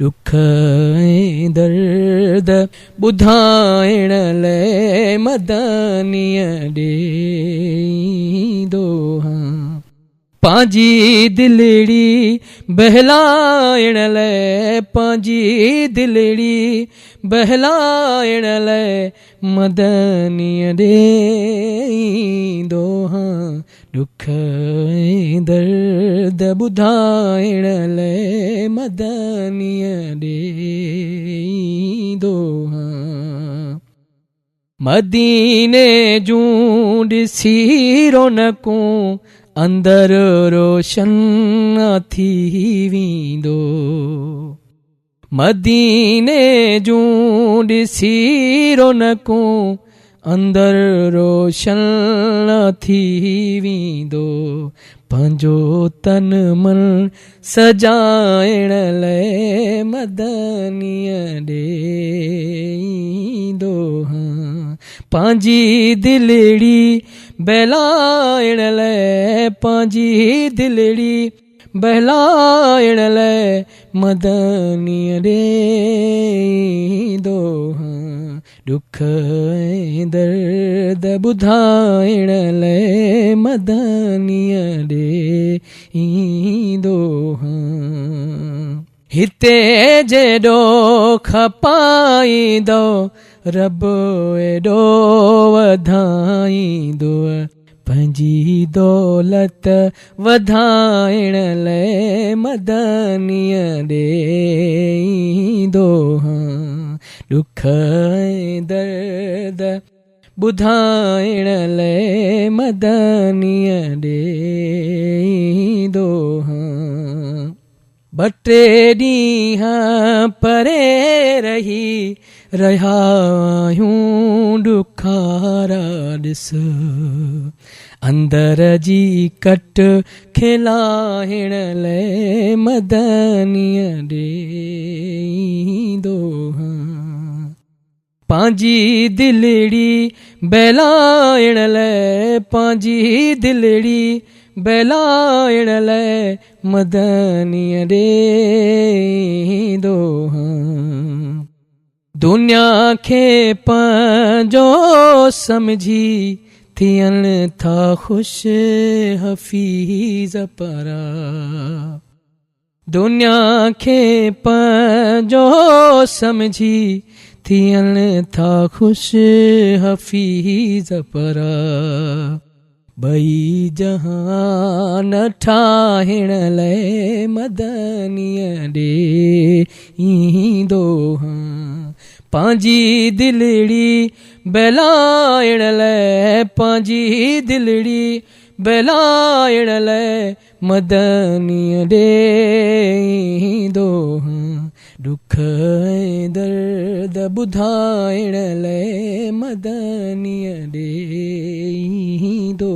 दुख ऐं दर्द ॿुधाइण लाइ मदनीअ ॾींदो हां। पंहिंजी दिलड़ी बहलाइण लाइ, पंहिंजी दिलड़ी बहलाइण लाइ मदनीअ ॾींदो हां। दुख ऐं दर्द ॿुधाइण लाइ मदनीअ ॾींदो हां। मदीने जूं ॾिसी रौनकूं अंदर रोशन थी वेंदो। मदीने जूं ॾिसी रौनकूं अंदर रोशन थी वेंदो। पंहिंजो तन मन सजाइण लाइ मदनीअ ॾींदो हां। पंहिंजी दिलड़ी बहलाइण लाइ, पंहिंजी दिलड़ी बहलाइण लाइ मदनीअ ॾींदो हां। दुख ऐं दर्द ॿुधाइण लाइ मदनीअ ॾींदो हां। हिते जेॾो खपाईंदो रब एॾो वधाईंदो। पंहिंजी दौलत वधाइण लाइ मदनीअ ॾींदो हां। दुख ऐं दर्द ॿुधाइण लाइ मदनीअ ॾींदो हां। 2 टे ॾींहं परे रही रहिया आहियूं ॾुखारा ॾिस। अंदर जी कट खिलाइण लाइ मदनीअ ॾींदो हां। पंहिंजी दिलड़ी बहलाइण लाइ, पंहिंजी दिलड़ी बहलाइण लाइ मदनीअ ॾींदो हां। दुनिया खे पंहिंजो समझी थियन था ख़ुशि हफ़ीज़ परा। दुनिया खे पंहिंजो समझी थियन था ख़ुशि हफ़ीज़ परा। 2 जहान ठाहिण लाइ मदनीअ ॾींदो हां। पंहिंजी दिलड़ी बहलाइण लाइ, पंहिंजी दिलड़ी बहलाइण लाइ मदनीअ ॾींदो हां। दुख ऐं दर्द ॿुधाइण लाइ मदनीअ ॾींदो